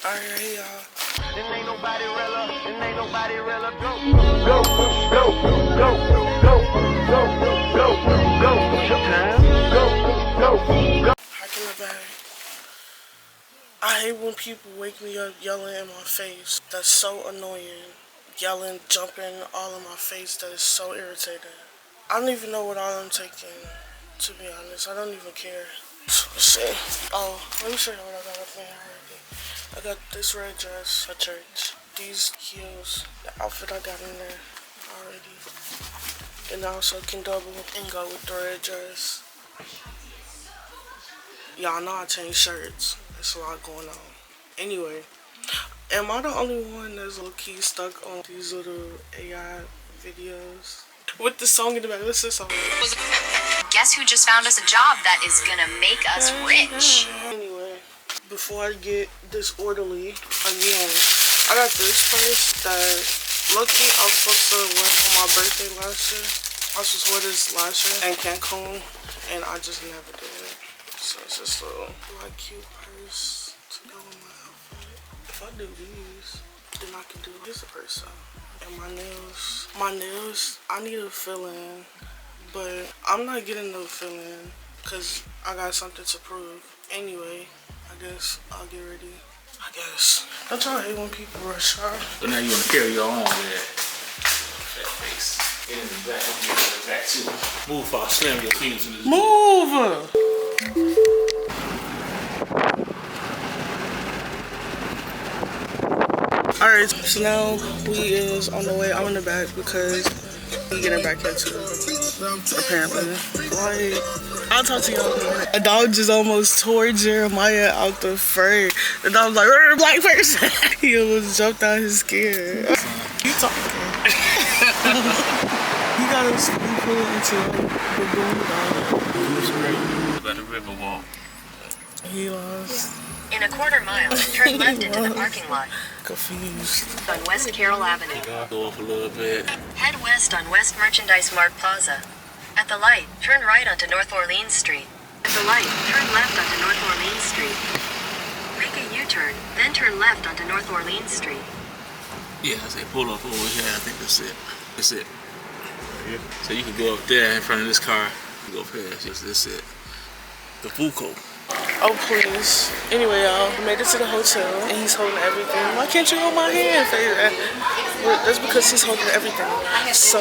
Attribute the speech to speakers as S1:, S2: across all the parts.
S1: Alright, y'all.
S2: Then ain't nobody realer. Then ain't nobody realer. Go, go, go, go, go, go, go, go. Showtime. Go, go, go.
S1: Back in the bag. I hate when people wake me up yelling in my face. That's so annoying. Yelling, jumping all in my face. That is so irritating. I don't even know what all I'm taking, to be honest. I don't even care. So, let's see. Oh, let me show you what I got up in here already. I got this red dress for church. These heels. The outfit I got in there already. And I also can double and go with the red dress. Y'all know I change shirts. There's a lot going on. Anyway, am I the only one that's low-key stuck on these little AI videos? With the song in the back, listen to the song.
S3: Guess who just found us a job that is gonna make us rich?
S1: Anyway, before I get disorderly again, I got this purse that low-key I was supposed to wear for my birthday last year. I was supposed to wear this last year in Cancun, and I just never did. So it's just a little like cute purse to go with my outfit. If I do these, then I can do this purse out. And my nails, I need a fill-in, but I'm not getting no fill-in because I got something to prove. Anyway, I guess I'll get ready. I guess. Don't y'all hate when people rush out?
S4: So now you want to carry your own with that face. Get in the back. I'm going to get in the back too. Move for slam your fingers in this.
S1: Move! Alright, so now we is on the way. I'm in the back because we getting back here too. Apparently. Like, I'll talk to y'all in a minute. A dog just almost tore Jeremiah out the fray. The dog was like, black person. He almost jumped out his skin. You talking? He got us pulled into the boondoggle.
S4: By the river walk.
S1: He lost.
S3: In a quarter mile, turn left into the parking lot.
S1: Confused.
S3: On West Carroll Avenue.
S4: Go up a little bit.
S3: Head west on West Merchandise Mart Plaza. At the light, turn right onto North Orleans Street. At the light, turn left onto North Orleans Street. Make a U-turn, then turn left onto North Orleans Street.
S4: Yeah, I say pull up over here. I think that's it. That's it. So you can go up there in front of this car. You go past. That's it. The Voco.
S1: Oh, please. Anyway, y'all, we made it to the hotel, and he's holding everything. Why can't you hold my hand? Well, that's because he's holding everything. So...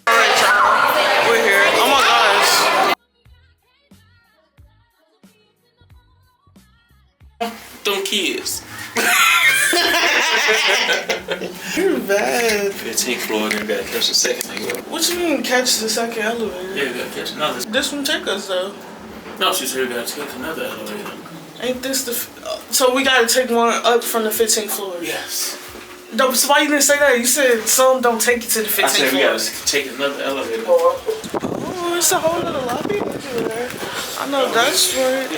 S1: Alright, y'all. We're here. Oh my gosh.
S4: Them kids.
S1: You're bad.
S4: 15th floor, then gotta catch the second thing.
S1: What you mean catch the second elevator?
S4: Yeah, you gotta catch another.
S1: This one take us though.
S4: No, she said we gotta take another elevator.
S1: Ain't this the... So we gotta take one up from the 15th floor?
S4: Yes.
S1: No, so why you didn't say that? You said some don't take you to the 15th floor.
S4: I said we gotta take another elevator.
S1: Oh, it's a whole little lobby over there. I know that's right.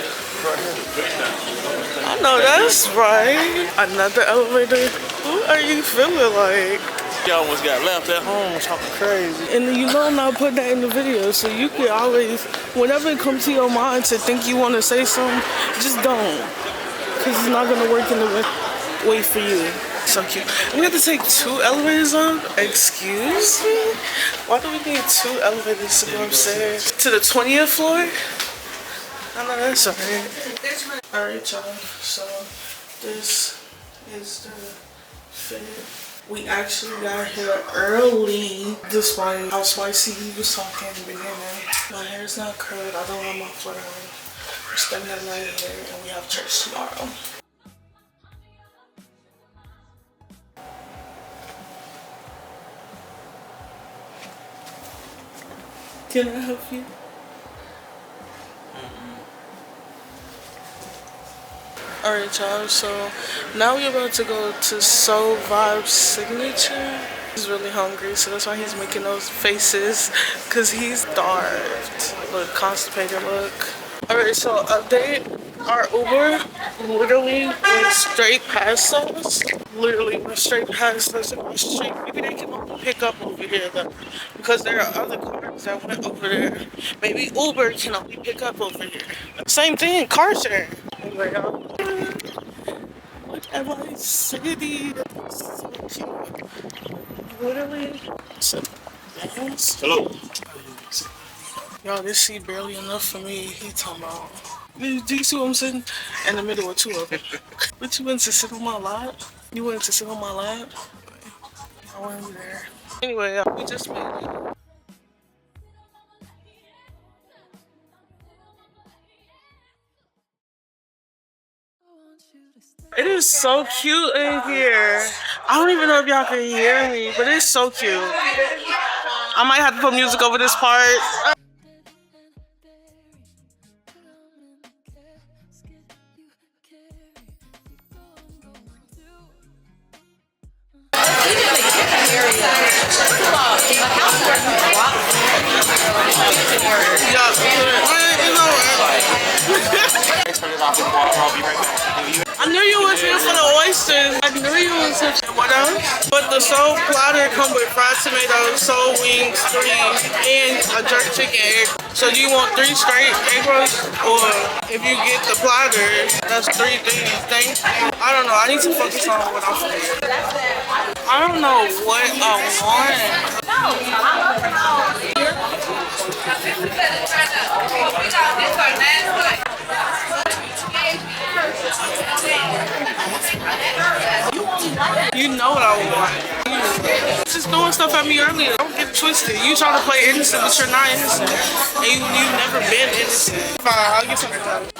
S1: I know that's right. Another elevator. What are you feeling like?
S4: You almost got left at home talking crazy.
S1: And you know I'm not putting that in the video, so you can always, whenever it comes to your mind to think you want to say something, just don't. Because it's not going to work in the way for you. So cute. We have to take 2 elevators up? Excuse me? Why do we need 2 elevators to go upstairs? To the 20th floor? I know that's alright. Alright, y'all. So, this is the fit. We actually got here early, despite how spicy he was talking in the beginning. My hair's not curled. I don't want my flat on. We're spending the night here, and we have church tomorrow. Can I help you? Alright, y'all, so now we're about to go to Soul Vibe's signature. He's really hungry, so that's why he's making those faces, because he's starved. Look, constipated look. Alright, so update. Our Uber literally went straight past us. Literally went straight past us. It went straight. Maybe they can only pick up over here though, because there are other cars that went over there. Maybe Uber can only pick up over here. Same thing, car sharing. Anyway, look at my city. It's so cute. Literally.
S4: Hello.
S1: Y'all, this seat barely enough for me. He talking about. Do you see what I'm sitting in the middle of two of them? But you wanted to sit on my lap? You wanted to sit on my lap? I wasn't there. Anyway, we just made it. It is so cute in here. I don't even know if y'all can hear me, but it's so cute. I might have to put music over this part. I knew you was here for the oysters. I knew you was here for what else? But the soul platter come with fried tomatoes, soul wings, 3, and a jerk chicken egg. So do you want 3 straight egg rolls? Or if you get the platter, that's 3 things. I don't know. I need to focus on what I'm doing. I don't know what I want. You know what I want. Just throwing stuff at me earlier. Don't get it twisted. You try to play innocent, but you're not innocent. And you've never been innocent. Fine, I'll get something else.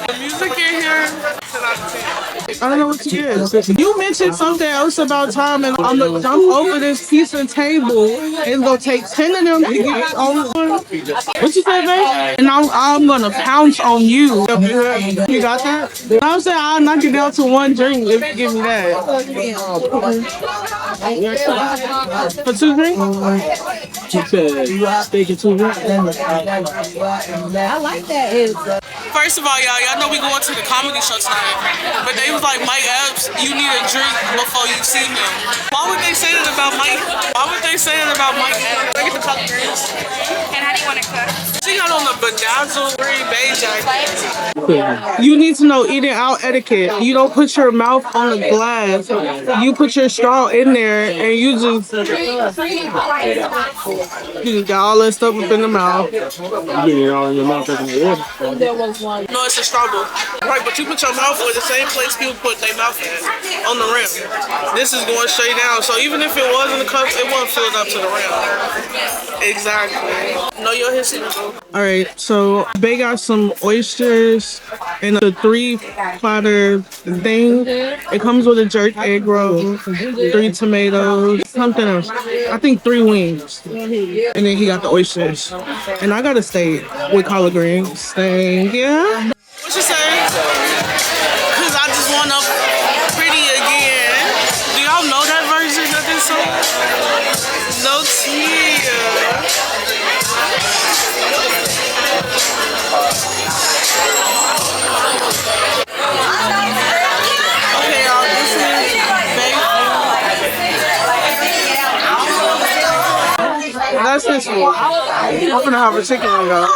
S1: The music in here, 10 out of 10. I don't know what you is. You mentioned something else about time, and I'm gonna jump over this piece of table. It's gonna take 10 of them to get over. What you say, babe? And I'm gonna pounce on you. You got that? I'm saying I'll knock it down to 1 drink if you give me that. For 2 drinks?
S5: You said steak and 2 drinks. I like that.
S1: First of all, y'all know we going to the comedy show tonight, but they was like, Mike Epps, you need a drink before you see him. Why would they say that about Mike? Why would they say that about Mike Epps? Look at the color greens.
S6: And how do you want to cook?
S1: She got on the bedazzled green beige jacket. You need to know eating out etiquette. You don't put your mouth on a glass. You put your straw in there and you just got all that stuff up in the mouth.
S5: You getting it all in your mouth as in water.
S1: No, it's a struggle. Right, but you put your mouth in the same place people put their mouth at, on the rim. This is going straight down. So even if it was in the cup, it wasn't filled up to the rim. Exactly. Know your history. All right, so they got some oysters and the 3 platter thing. It comes with a jerk egg roll, 3 tomatoes, something else. I think 3 wings. And then he got the oysters. And I got a steak with collard greens. Thank you. What you say? Cause I just want up pretty again. Do y'all know that version of this song? No tears. Okay, y'all, this is that's this one. I'm gonna have a chicken one though.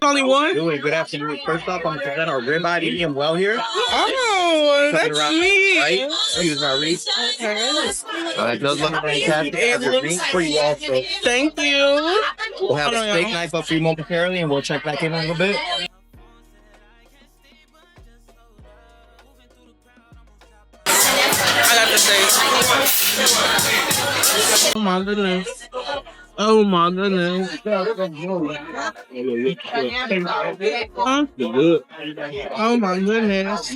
S1: Only one?
S7: Doing good afternoon. First off, I'm going to present our ribeye medium well here.
S1: Oh, that's sweet.
S7: Right? Use my reach. It does look fantastic. Have your drink for you also.
S1: Thank you.
S7: We'll have a steak knife up for you momentarily, and we'll check back in a little bit.
S1: I got the steak. Oh my goodness. Oh my goodness. Huh?
S5: Good.
S1: Oh my goodness.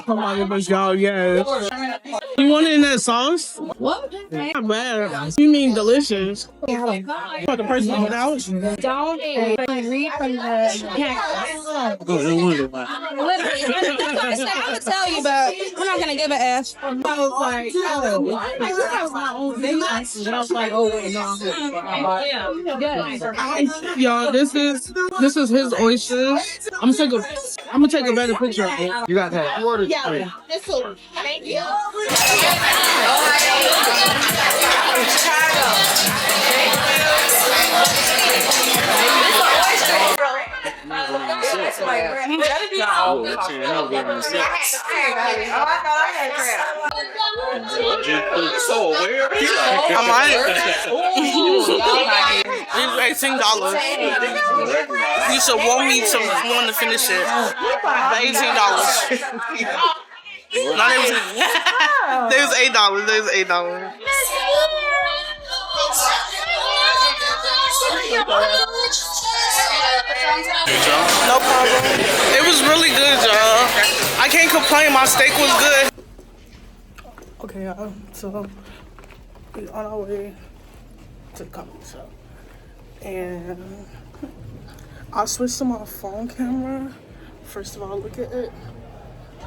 S1: Oh my goodness, y'all, yes. You want it in that sauce?
S6: What?
S1: Not bad. You mean delicious? For the person without?
S6: Don't read from the text.
S5: Literally,
S6: I'm gonna tell you, but I'm not gonna give an F.
S5: I was like, oh, I have my own thing. And I was like, oh wait, no. Y'all, this is his oysters. I'm gonna take a better picture of it.
S7: You got that order straight.
S6: This one. Thank you.
S1: I'm These $18. You should want me to want to finish it. $18. No, there's $8. There's $8. No problem. It was really good, y'all. I can't complain. My steak was good. Okay, y'all. So we on our way to the comedy show, and I switched to my phone camera. First of all, look at it.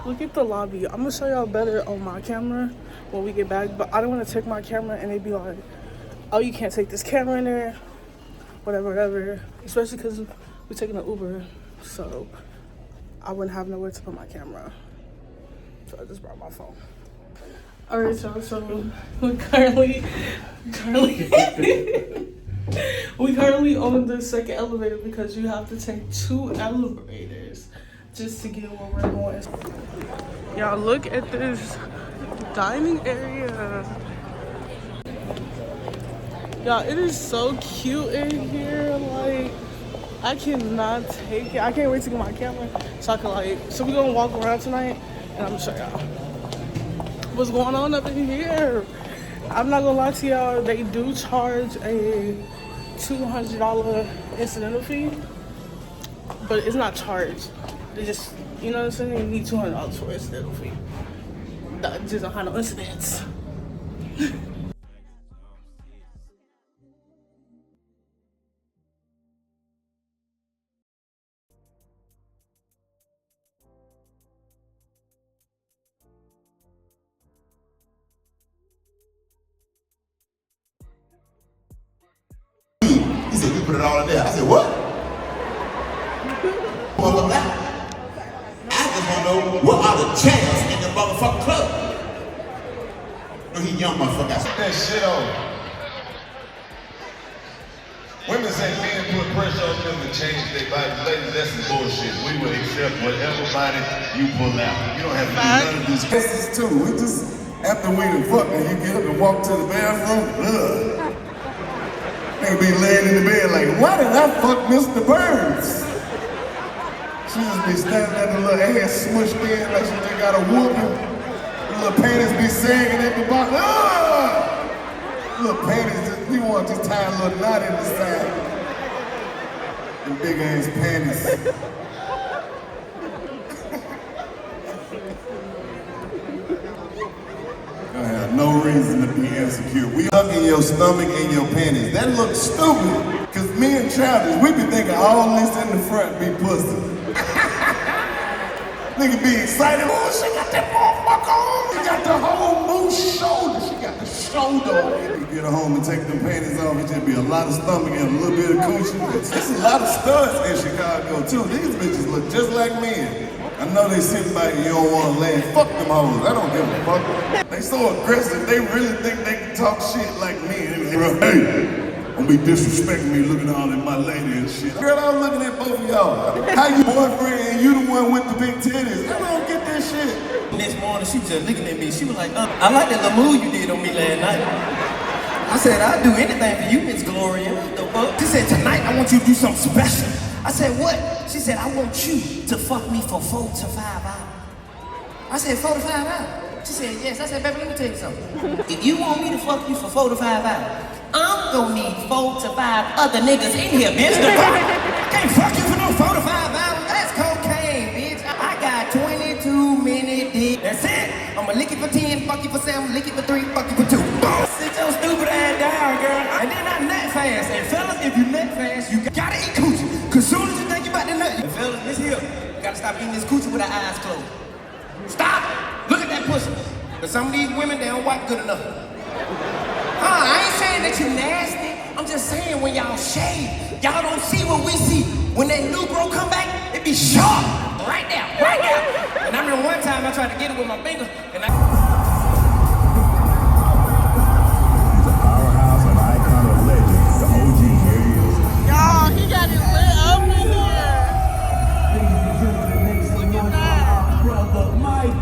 S1: Look at the lobby. I'm gonna show y'all better on my camera when we get back, but I don't want to take my camera and they be like, oh, you can't take this camera in there, whatever. Especially because we're taking an Uber, so I wouldn't have nowhere to put my camera. So I just brought my phone. All right, y'all. So we currently on the second elevator because you have to take 2 elevators just to get where we're going. Y'all, look at this dining area. Y'all, it is so cute in here. Like, I cannot take it. I can't wait to get my camera so I can so we're gonna walk around tonight and I'm gonna show y'all what's going on up in here. I'm not gonna lie to y'all, they do charge a $200 incidental fee, but it's not charged. They just, you know what I'm saying? You need $200 for an incidental fee. That just don't have no incidents.
S8: He said, you put it all in there. I said, what? I just want to know what are the chairs in the motherfucking club? No, he young motherfucker.
S9: Put that shit on. Women say men put pressure on them to change their body. Ladies, that's some bullshit. We will accept whatever body you pull out. You don't have to do none of this.
S8: This is too. We just, after we done fucked and you get up and walk to the bathroom, nigga be laying in the bed like, why did I fuck Mr. Burns? She just be standing at the little ass smushed in like she just got a whooping. The little panties be sagging at the bottom. Little panties, we want to just tie a little knot in the side. Them big ass panties. I have no reason to be insecure. We stuck in your stomach and your panties. That looks stupid. Cause me and Travis, we be thinking all this in the front be pussy. Nigga be excited. Oh, she got that motherfucker on. She got the whole moose shoulder. She got the shoulder on. You get her home and take them panties off, it just be a lot of stomach and a little bit of coochie. There's a lot of studs in Chicago too. These bitches look just like men. I know they sit back and you don't want to laugh. Fuck them hoes. I don't give a fuck. They so aggressive, they really think they can talk shit like me. Hey, don't be disrespecting me looking all in my lady and shit. Girl, I'm looking at both of y'all. How you boyfriend and you the one with the big titties? I don't get this shit.
S5: Next morning, she was just looking at me. She was like, I like that little move you did on me last night. I said, I'll do anything for you, Miss Gloria. What the fuck? She said, tonight I want you to do something special. I said, what? She said, I want you to fuck me for 4 to 5 hours. I said, 4 to 5 hours? She said, yes. I said, baby, let me tell you something. If you want me to fuck you for 4 to 5 hours, I'm gonna need 4 to 5 other niggas in here, bitch. I can't fuck you for no 4 to 5 hours. That's cocaine, bitch. I got 22 minute dick. That's it. I'ma lick it for 10, fuck you for 7, lick it for 3, fuck you for 2. Sit your stupid ass down, girl. And then I nut fast. And fellas, if you nut fast, you gotta eat coochie. Cause soon as you think you about to nut, and fellas, this here. stop eating this coochie with her eyes closed. Stop! Look at that pussy. But some of these women, they don't wipe good enough. I ain't saying that you nasty. I'm just saying when y'all shave, y'all don't see what we see. When that new bro come back, it be sharp. Right there, right there. And I remember one time I tried to get it with my finger, and I...
S8: Powerhouse and icon of legends, the OG, here he is.
S1: Y'all, he got it lit up in here. Look at that.
S8: Brother Mike.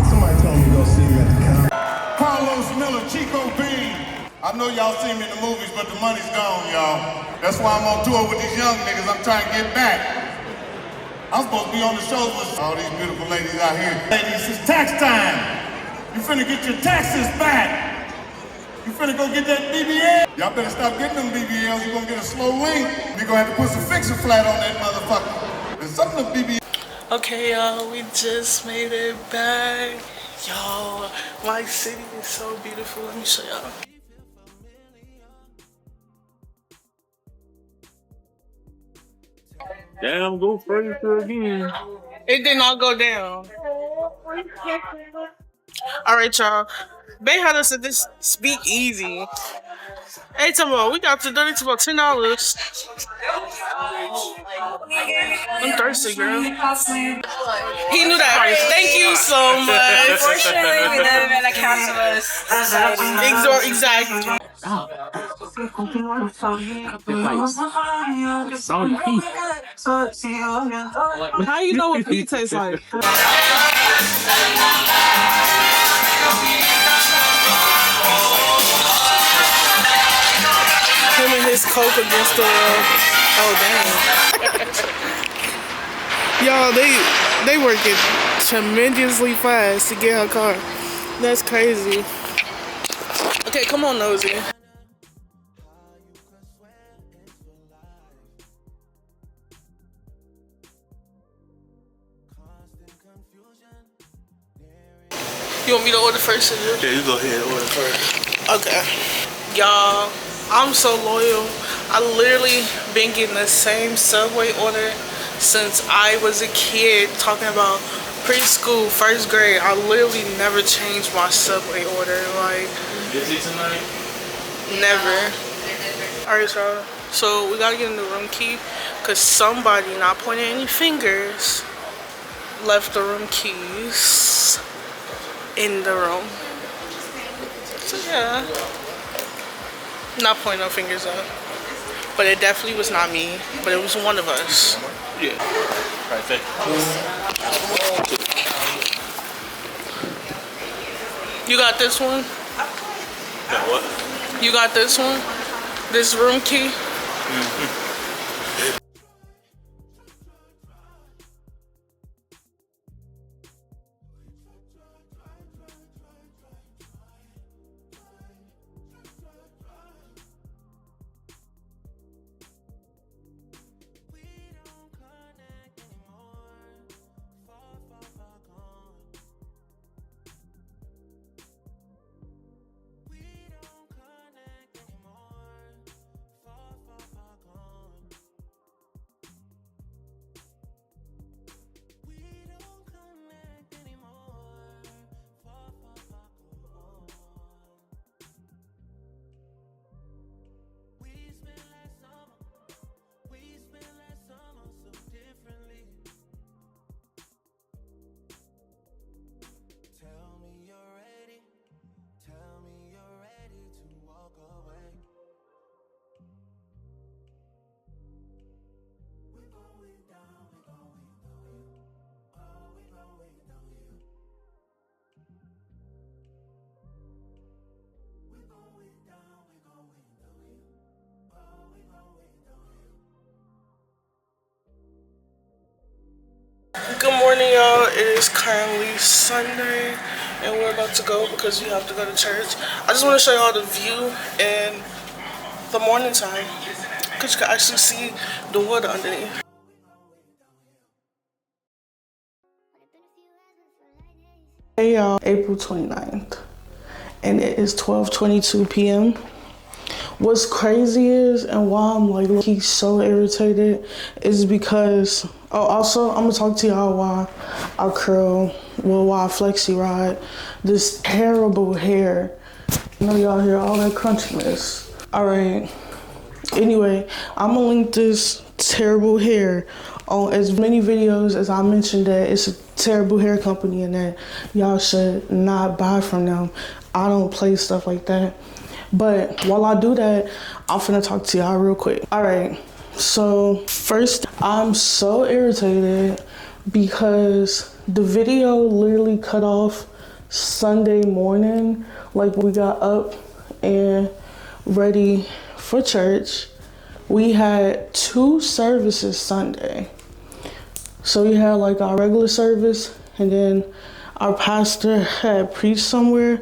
S8: Somebody told me to go see me at the counter. Carlos Miller, Chico Bean. I know y'all see me in the movies, but the money's gone, y'all. That's why I'm on tour with these young niggas. I'm trying to get back. I'm supposed to be on the show with all these beautiful ladies out here. Ladies, it's tax time. You finna get your taxes back. You finna go get that BBL. Y'all better stop getting them BBLs. You're gonna get a slow link. You're gonna have to put some fixer flat on that motherfucker. And some of the BBL.
S1: Okay, y'all, we just made it back. Y'all, my city is so beautiful. Let me show y'all.
S4: Damn, go further again.
S1: It did not go down. All right, y'all. They had us at this speak easy. Hey, tomorrow we got to donate about $10. I'm thirsty, girl. He knew that. Thank you so much.
S6: Unfortunately, we live in a capitalist society.
S1: Exactly. How you know what pee tastes like? Him and his coke against the wall. Oh damn. Y'all, they working tremendously fast to get her car. That's crazy. Okay, come on, Nosy. You want me to order first?
S4: Yeah, you go ahead and order first.
S1: Okay. Y'all, I'm so loyal. I literally been getting the same Subway order since I was a kid, talking about preschool, first grade. I literally never changed my Subway order. Like,
S4: Busy tonight?
S1: never. Alright, y'all. So we gotta get in the room key because somebody, not pointing any fingers, left the room keys in the room. So yeah. Not pointing no fingers up. But it definitely was not me. But it was one of us.
S4: Yeah. Right there.
S1: You got this one?
S4: Got what?
S1: You got this one? This room key?
S4: Mm-hmm.
S1: Good morning, y'all. It is currently Sunday, and we're about to go because we have to go to church. I just want to show y'all the view in the morning time because you can actually see the water underneath. Hey y'all, April 29th. and it is 12:22 p.m. What's crazy is, and why I'm like he's so irritated, is because, oh, also I'm gonna talk to y'all why I curl, why I flexi ride this terrible hair. I know y'all hear all that crunchiness. All right. Anyway, I'm gonna link this terrible hair on as many videos as I mentioned that it's a terrible hair company and that y'all should not buy from them. I don't play stuff like that. But while I do that, I'm finna talk to y'all real quick. All right, so first, I'm so irritated because the video literally cut off Sunday morning. Like, we got up and ready for church. We had 2 services Sunday. So we had like our regular service, and then our pastor had preached somewhere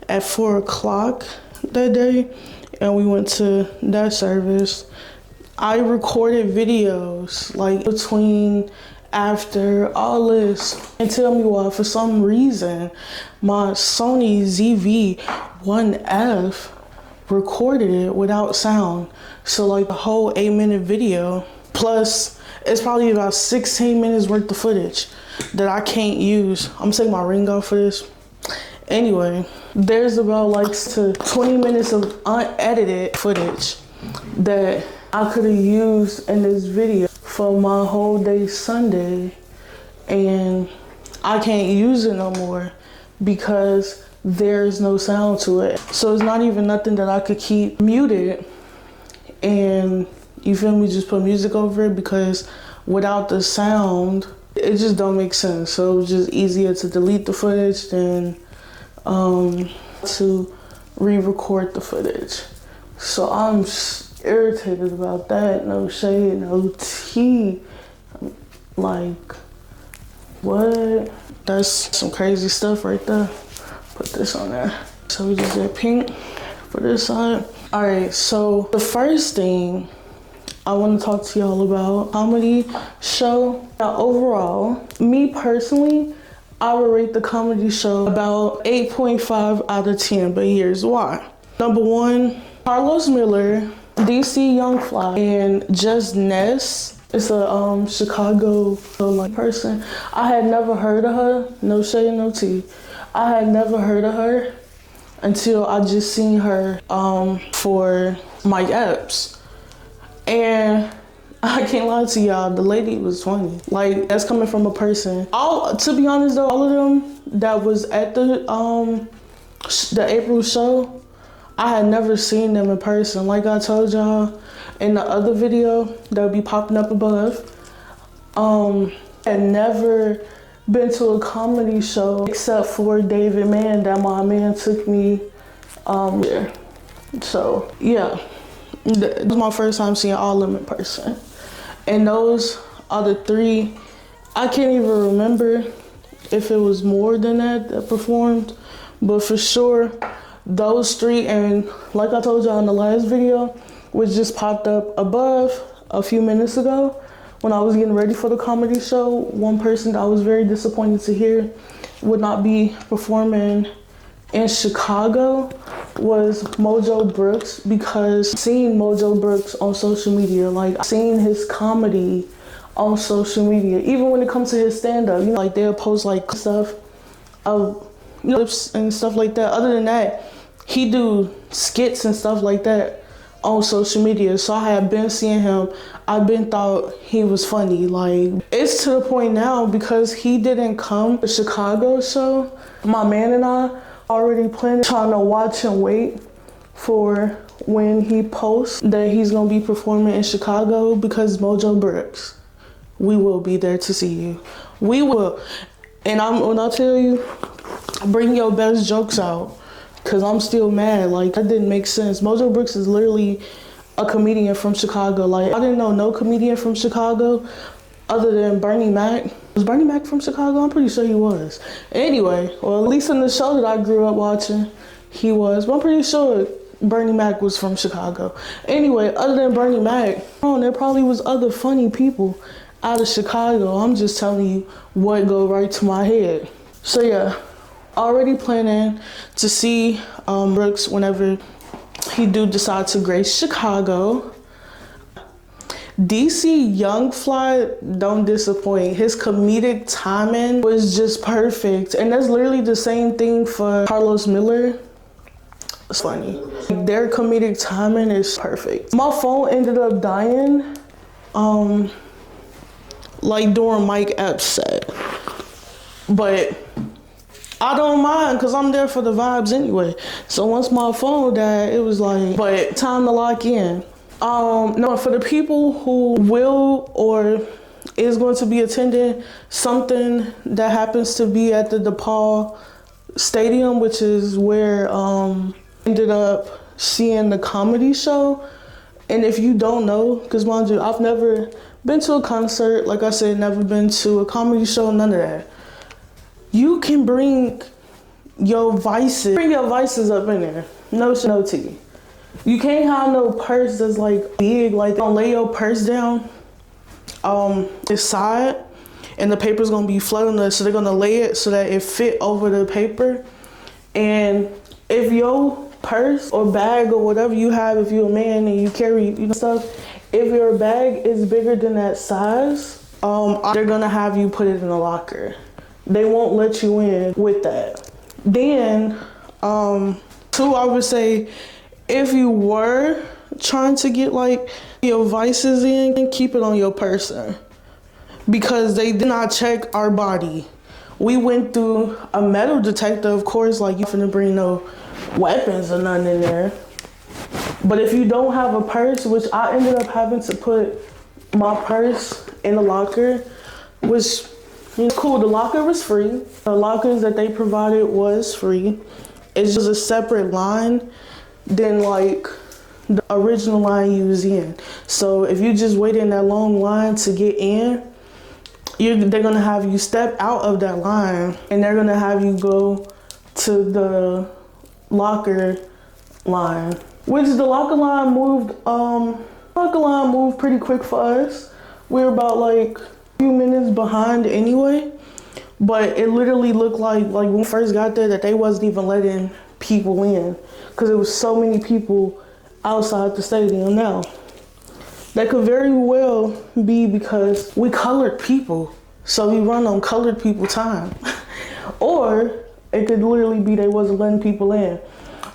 S1: at 4 o'clock that day, and we went to that service. I recorded videos like between, after all this, and tell me why, for some reason, my Sony ZV-1F recorded it without sound. So like the whole 8-minute video, plus it's probably about 16 minutes worth of footage that I can't use. I'm gonna take my ring off for this. Anyway, there's about like to 20 minutes of unedited footage that I could have used in this video for my whole day Sunday, and I can't use it no more because there's no sound to it. So it's not even nothing that I could keep muted and, you feel me, just put music over it, because without the sound, it just don't make sense. So it was just easier to delete the footage than to re-record the footage. So I'm irritated about that. No shade, no tea. Like, what? That's some crazy stuff right there. Put this on there. So we just did pink for this side. All right, so the first thing I want to talk to y'all about, comedy show. Now, overall, me personally, I would rate the comedy show about 8.5 out of 10, but here's why. Number 1, Carlos Miller, DC Young Fly, and Just Ness. It's a Chicago like person. I had never heard of her. No shade, no tea. I had never heard of her until I just seen her for my Epps. And I can't lie to y'all, the lady was funny. Like, that's coming from a person. To be honest though, all of them that was at the April show, I had never seen them in person. Like I told y'all in the other video that would be popping up above, I had never been to a comedy show except for David Mann that my man took me there. So yeah, it was my first time seeing all of them in person. And those are the 3. I can't even remember if it was more than that performed, but for sure those 3, and like I told y'all in the last video, which just popped up above a few minutes ago when I was getting ready for the comedy show, one person that I was very disappointed to hear would not be performing in Chicago was Mojo Brooks, because seeing Mojo Brooks on social media, like seeing his comedy on social media, even when it comes to his stand-up, you know, like they'll post like stuff of clips and stuff like that. Other than that, he do skits and stuff like that on social media. So I had been seeing him. I've been thought he was funny. Like, it's to the point now, because he didn't come to Chicago show, my man and I already planning, trying to watch and wait for when he posts that he's gonna be performing in Chicago, because Mojo Brooks, we will be there to see you. We will. And when I tell you, bring your best jokes out, because I'm still mad. Like, that didn't make sense. Mojo Brooks is literally a comedian from Chicago. Like, I didn't know no comedian from Chicago other than Bernie Mac. Was Bernie Mac from Chicago? I'm pretty sure he was. Anyway, well, at least in the show that I grew up watching, he was. But I'm pretty sure Bernie Mac was from Chicago. Anyway, other than Bernie Mac, there probably was other funny people out of Chicago. I'm just telling you what go right to my head. So yeah, already planning to see Brooks whenever he do decide to grace Chicago. DC Young Fly don't disappoint. His comedic timing was just perfect. And that's literally the same thing for Carlos Miller. It's funny. Their comedic timing is perfect. My phone ended up dying like during Mike Epps set. But I don't mind because I'm there for the vibes anyway. So once my phone died, it was like, but time to lock in. No, for the people who will or is going to be attending something that happens to be at the DePaul Stadium, which is where ended up seeing the comedy show. And if you don't know, because mind you, I've never been to a concert, like I said, never been to a comedy show, none of that. You can bring your vices up in there. No tea. You can't have no purse that's like big, like don't lay your purse down this side and the paper's gonna be flat on it, so they're gonna lay it so that it fit over the paper. And if your purse or bag or whatever you have, if you're a man and you carry stuff, if your bag is bigger than that size, they're gonna have you put it in a locker. They won't let you in with that. Then, two, I would say, if you were trying to get like your vices in, keep it on your person, because they did not check our body. We went through a metal detector, of course, like you finna bring no weapons or nothing in there. But if you don't have a purse, which I ended up having to put my purse in the locker, which cool, the locker was free. The lockers that they provided was free. It's just a separate line than like the original line you was in. So if you just wait in that long line to get in, they're gonna have you step out of that line and they're gonna have you go to the locker line. Which the locker line moved pretty quick for us. We were about like a few minutes behind anyway. But it literally looked like when we first got there that they wasn't even letting people in, because there was so many people outside the stadium. Now, that could very well be because we colored people, so we run on colored people time. Or it could literally be they wasn't letting people in.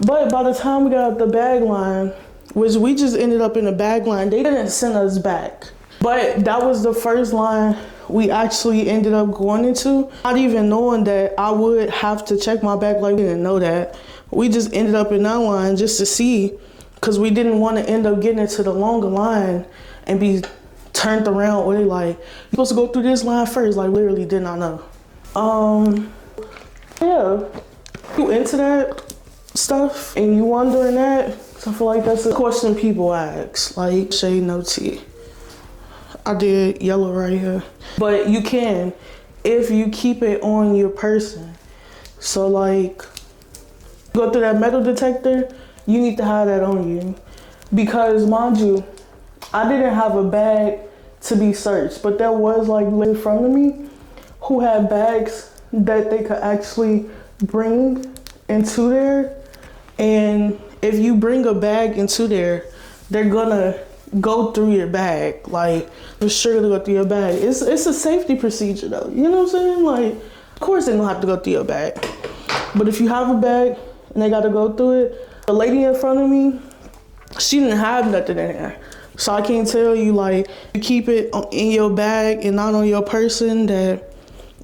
S1: But by the time we got the bag line, which we just ended up in a bag line, they didn't send us back. But that was the first line we actually ended up going into, not even knowing that I would have to check my bag. Like, we didn't know that. We just ended up in that line just to see, because we didn't want to end up getting into the longer line and be turned around, or they like, you're supposed to go through this line first. Like, literally did not know. Yeah, you into that stuff and you wondering that, so I feel like that's a question people ask. Like, shade no tea. I did yellow right here. But you can, if you keep it on your person. So like, go through that metal detector, you need to have that on you. Because mind you, I didn't have a bag to be searched, but there was like in front of me who had bags that they could actually bring into there. And if you bring a bag into there, they're gonna go through your bag. Like, for sure to go through your bag. It's a safety procedure though. You know what I'm saying? Like, of course they don't have to go through your bag. But if you have a bag and they gotta go through it, the lady in front of me, she didn't have nothing in there. So I can't tell you, like, you keep it in your bag and not on your person, that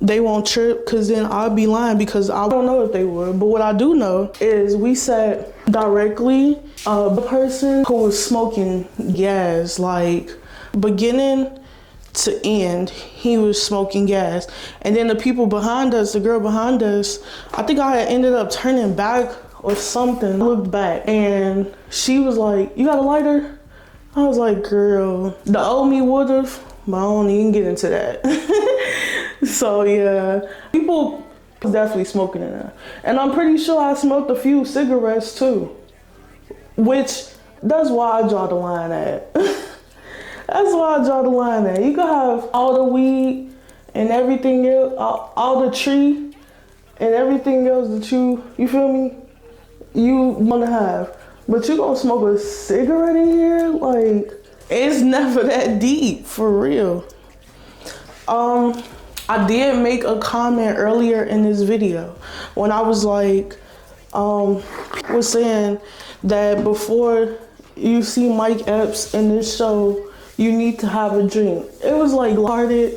S1: they won't trip, because then I'll be lying, because I don't know if they would. But what I do know is we sat directly the person who was smoking gas, like beginning to end, he was smoking gas. And then the people behind us, the girl behind us, I think I had ended up turning back or something, looked back, and she was like, you got a lighter? I was like, girl, the old me would've, but I don't even get into that. So yeah, people definitely smoking in there. And I'm pretty sure I smoked a few cigarettes too, which that's why I draw the line at. That's why I draw the line at. You can have all the weed and everything else, all the tree and everything else that you feel me, you wanna have. But you gonna smoke a cigarette in here? Like, it's never that deep, for real. I did make a comment earlier in this video when I was like, was saying that before you see Mike Epps in this show, you need to have a drink. It was like hearted,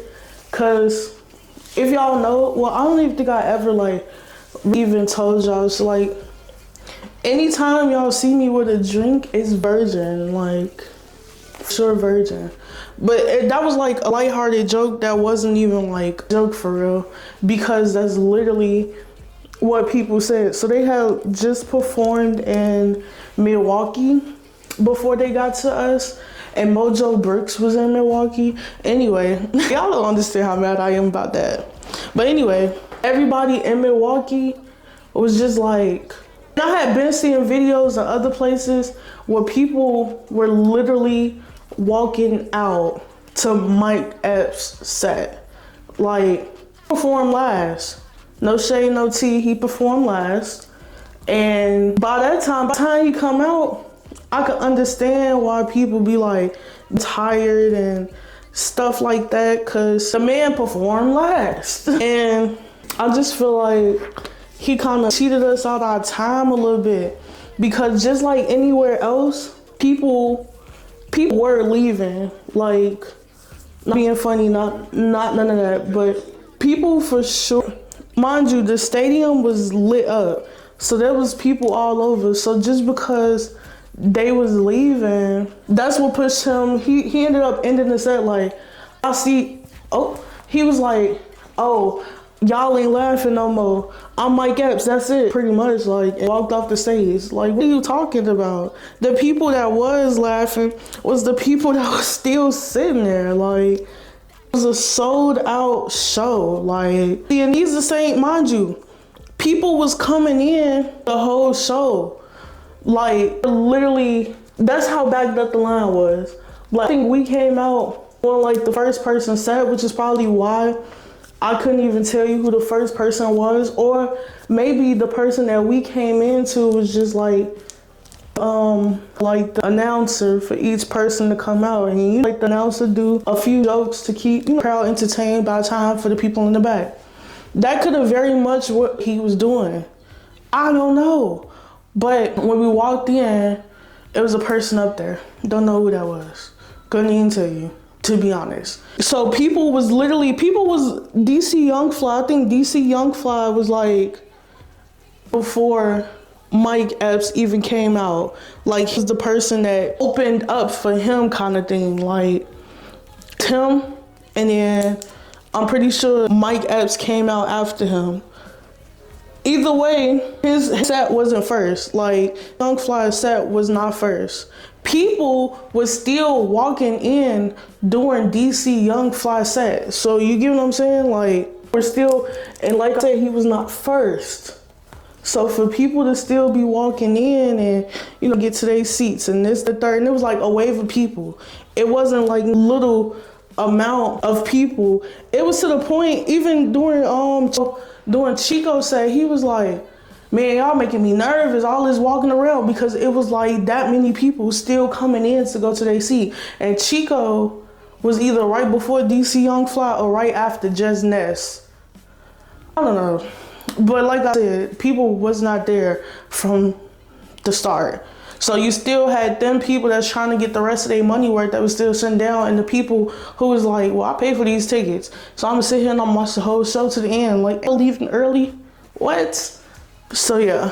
S1: cause if y'all know, well, I don't even think I ever like even told y'all. It's like anytime y'all see me with a drink, it's virgin, like sure virgin. But that was like a lighthearted joke that wasn't even like a joke for real, because that's literally what people said. So they had just performed in Milwaukee before they got to us, and Mojo Brooks was in Milwaukee. Anyway, y'all don't understand how mad I am about that. But anyway, everybody in Milwaukee was just like, I had been seeing videos in other places where people were literally walking out to Mike Epps' set. Like, performed last. No shade, no tea, he performed last. And by that time, by the time he come out, I could understand why people be like tired and stuff like that, cause the man performed last. And I just feel like he kind of cheated us out our time a little bit, because just like anywhere else, people were leaving. Like, not being funny, not none of that, but people for sure. Mind you, the stadium was lit up, so there was people all over. So just because they was leaving, that's what pushed him. He ended up ending the set like, I see, oh, he was like, oh, y'all ain't laughing no more. I'm Mike Epps, that's it. Pretty much, like, and walked off the stage. Like, what are you talking about? The people that was laughing was the people that was still sitting there. Like, it was a sold out show. Like, and these the same, mind you, people was coming in the whole show. Like, literally, that's how backed up the line was. Like, I think we came out on like the first person set, which is probably why I couldn't even tell you who the first person was, or maybe the person that we came into was just like the announcer for each person to come out, and you like the announcer do a few jokes to keep the crowd entertained by time for the people in the back. That could have very much what he was doing. I don't know, but when we walked in, it was a person up there. Don't know who that was. Couldn't even tell you, to be honest. So people was DC Young Fly. I think DC Young Fly was like before Mike Epps even came out. Like, he's the person that opened up for him kind of thing. Like, Tim, and then I'm pretty sure Mike Epps came out after him. Either way, his set wasn't first. Like, Young Fly's set was not first. People was still walking in during DC Young Fly set. So you get what I'm saying? Like, we're still, and like I said, he was not first. So for people to still be walking in and, you know, get to their seats and this, the third, and it was like a wave of people. It wasn't like little amount of people. It was to the point, even during Chico said, he was like, man, y'all making me nervous, all this walking around, because it was like that many people still coming in to go to their seat. And Chico was either right before DC Young Fly or right after Just Ness. I don't know. But like I said, people was not there from the start. So you still had them people that's trying to get the rest of their money worth that was still sitting down, and the people who was like, well, I paid for these tickets, so I'm gonna sit here and I'm gonna watch the whole show to the end. Like, leaving early? What? So yeah,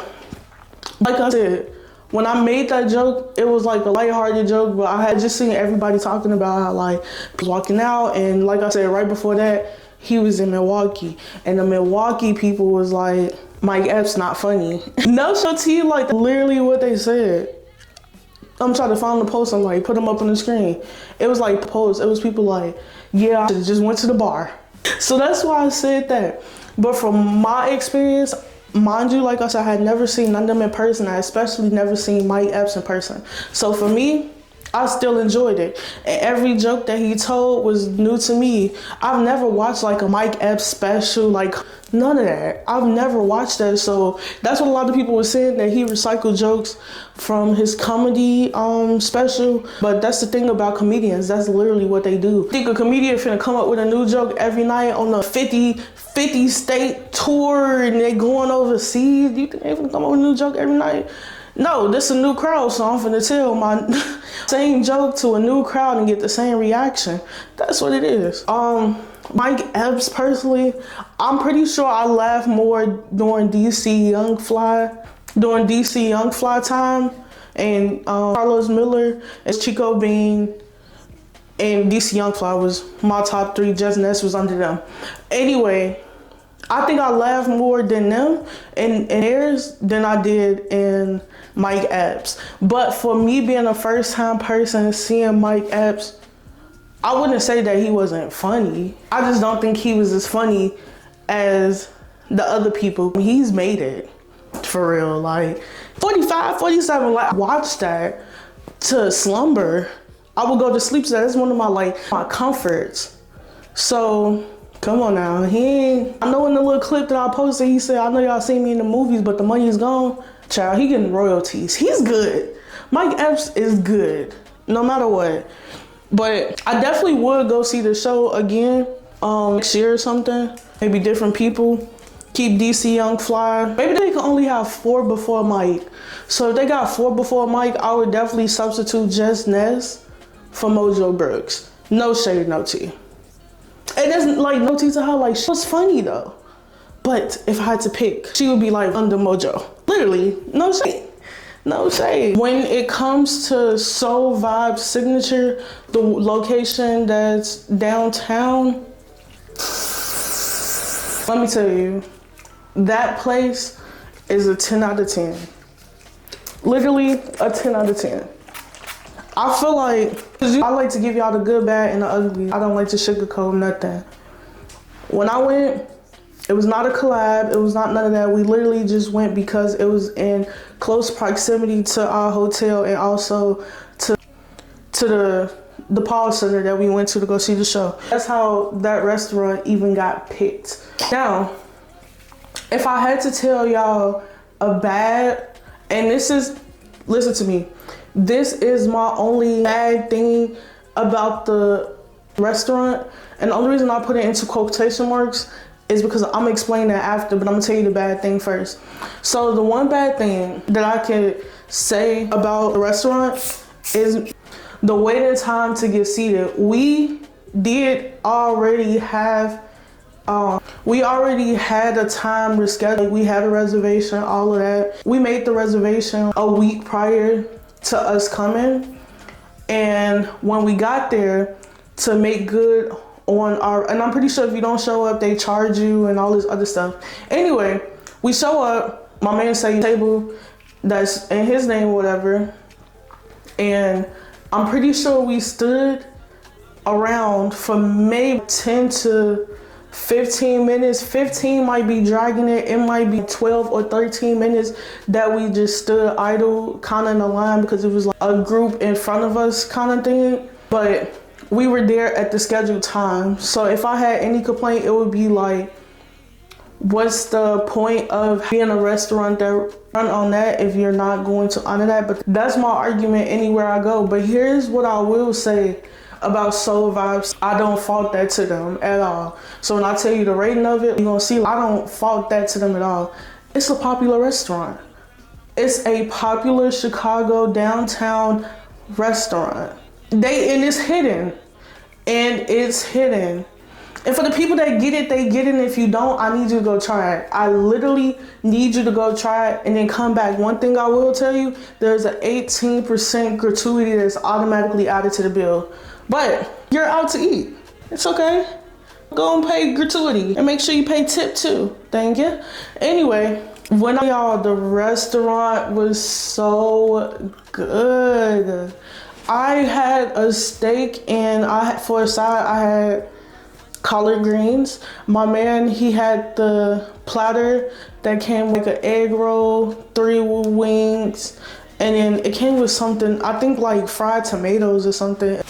S1: like I said, when I made that joke, it was like a lighthearted joke, but I had just seen everybody talking about how like walking out, and like I said, right before that, he was in Milwaukee, and the Milwaukee people was like, Mike Epps not funny. No show to you, like literally what they said. I'm trying to find the post and like put them up on the screen. It was like posts. It was people like, yeah, I just went to the bar. So that's why I said that. But from my experience, mind you, like I said, I had never seen none of them in person. I especially never seen Mike Epps in person. So for me, I still enjoyed it. And every joke that he told was new to me. I've never watched like a Mike Epps special, like none of that. I've never watched that. So that's what a lot of people were saying, that he recycled jokes from his comedy special. But that's the thing about comedians. That's literally what they do. Think a comedian finna come up with a new joke every night on a 50 state tour and they going overseas? Do you think they finna come up with a new joke every night? No, this is a new crowd, so I'm finna tell my same joke to a new crowd and get the same reaction. That's what it is. Mike Epps, personally, I'm pretty sure I laughed more during DC Young Fly time, and Carlos Miller and Chico Bean and DC Young Fly was my top 3. Just Ness was under them. Anyway, I think I laughed more than them in theirs than I did in Mike Epps. But for me being a first time person seeing Mike Epps, I wouldn't say that he wasn't funny. I just don't think he was as funny as the other people. He's made it, for real. Like 45, 47, like I watched that to slumber. I would go to sleep to that. That's one of my comforts. So come on now. I know in the little clip that I posted, he said, I know y'all seen me in the movies, but the money's gone. Child, he getting royalties. He's good. Mike Epps is good, no matter what. But I definitely would go see the show again next year or something. Maybe different people. Keep DC Young Fly. Maybe they can only have 4 before Mike. So if they got 4 before Mike, I would definitely substitute Just Ness for Mojo Brooks. No shade, no tea. It doesn't no tea to her. Like, she was funny though. But if I had to pick, she would be under Mojo. Literally, no shade. No shade. When it comes to Soul Vibe Signature, the location that's downtown, let me tell you, that place is a 10 out of 10. Literally a 10 out of 10. I feel I like to give y'all the good, bad, and the ugly. I don't like to sugarcoat nothing. When I went, it was not a collab. It was not none of that. We literally just went because it was in close proximity to our hotel and also to the Paul Center that we went to go see the show. That's how that restaurant even got picked. Now, if I had to tell y'all a bad, and listen to me, this is my only bad thing about the restaurant, and the only reason I put it into quotation marks is because I'm gonna explain that after, but I'm gonna tell you the bad thing first. So the one bad thing that I could say about the restaurant is the waiting time to get seated. We already had a time rescheduled. We had a reservation, all of that. We made the reservation a week prior to us coming. And when we got there, to make good on and I'm pretty sure if you don't show up, they charge you and all this other stuff. Anyway, we show up, my man say table that's in his name or whatever, and I'm pretty sure we stood around for maybe 10 to 15 minutes. 15 might be dragging it. It might be 12 or 13 minutes that we just stood idle kind of in a line because it was a group in front of us kind of thing. But we were there at the scheduled time. So if I had any complaint, it would be what's the point of being a restaurant that run on that if you're not going to honor that? But that's my argument anywhere I go. But here's what I will say about Soul Vibes. I don't fault that to them at all. So when I tell you the rating of it, you're gonna see I don't fault that to them at all. It's a popular restaurant. It's a popular Chicago downtown restaurant. And it's hidden. And it's hidden. And for the people that get it, they get it. And if you don't, I need you to go try it. I literally need you to go try it and then come back. One thing I will tell you, there's an 18% gratuity that's automatically added to the bill. But you're out to eat. It's okay. Go and pay gratuity and make sure you pay tip too. Thank you. Anyway, the restaurant was so good. I had a steak and for a side I had collard greens. My man, he had the platter that came with an egg roll, 3 wings, And then it came with something, I think like fried tomatoes or something.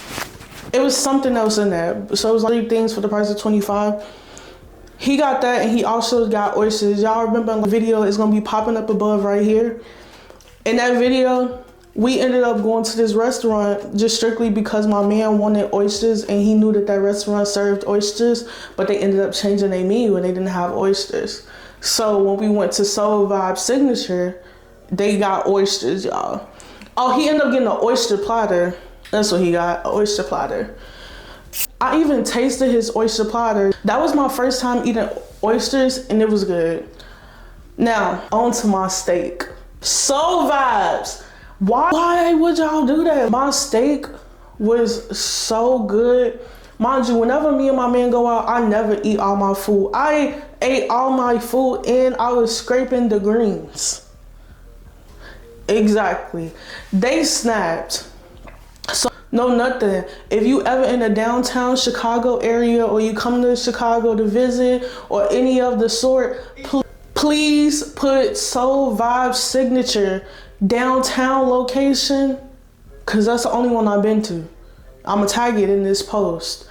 S1: It was something else in there. So it was like 3 things for the price of $25. He got that, and he also got oysters. Y'all remember the video is gonna be popping up above right here. In that video, we ended up going to this restaurant just strictly because my man wanted oysters, and he knew that that restaurant served oysters, but they ended up changing their menu and they didn't have oysters. So when we went to Soul Vibe Signature, they got oysters, y'all. Oh, he ended up getting an oyster platter. That's what he got, an oyster platter. I even tasted his oyster platter. That was my first time eating oysters, and it was good. Now, on to my steak. Soul Vibes. Why would y'all do that? My steak was so good. Mind you, whenever me and my man go out, I never eat all my food. I ate all my food and I was scraping the greens. Exactly. They snapped. So, no, nothing. If you ever in the downtown Chicago area, or you come to Chicago to visit, or any of the sort, please put Soul Vibe Signature downtown location, because that's the only one I've been to. I'm gonna tag it in this post.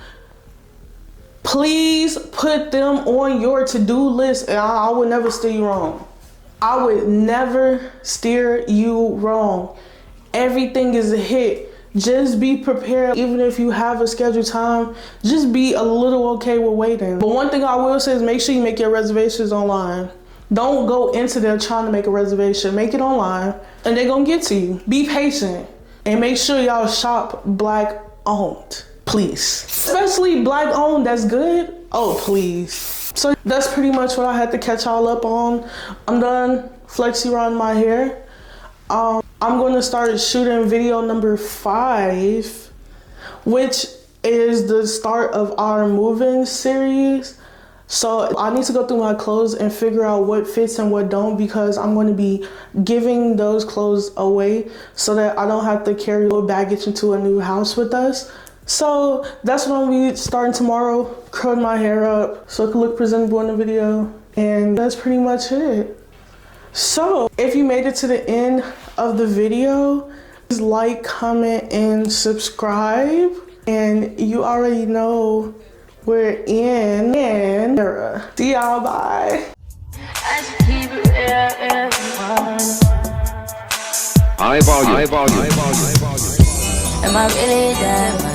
S1: Please put them on your to-do list, and I would never steer you wrong. I would never steer you wrong. Everything is a hit. Just be prepared. Even if you have a scheduled time, just be a little okay with waiting. But one thing I will say is make sure you make your reservations online. Don't go into there trying to make a reservation. Make it online, and they're gonna get to you. Be patient, and make sure y'all shop Black owned, please. Especially Black owned that's good. Oh, please. So that's pretty much what I had to catch y'all up on. I'm done flexing around my hair. I'm going to start shooting video number 5, which is the start of our moving series. So I need to go through my clothes and figure out what fits and what don't, because I'm going to be giving those clothes away so that I don't have to carry old baggage into a new house with us. So that's what I'm going to be starting tomorrow, curling my hair up so it can look presentable in the video. And that's pretty much it. So if you made it to the end of the video, please like, comment, and subscribe. And you already know we're in era. See y'all, bye.
S7: High volume.
S10: Am I really that?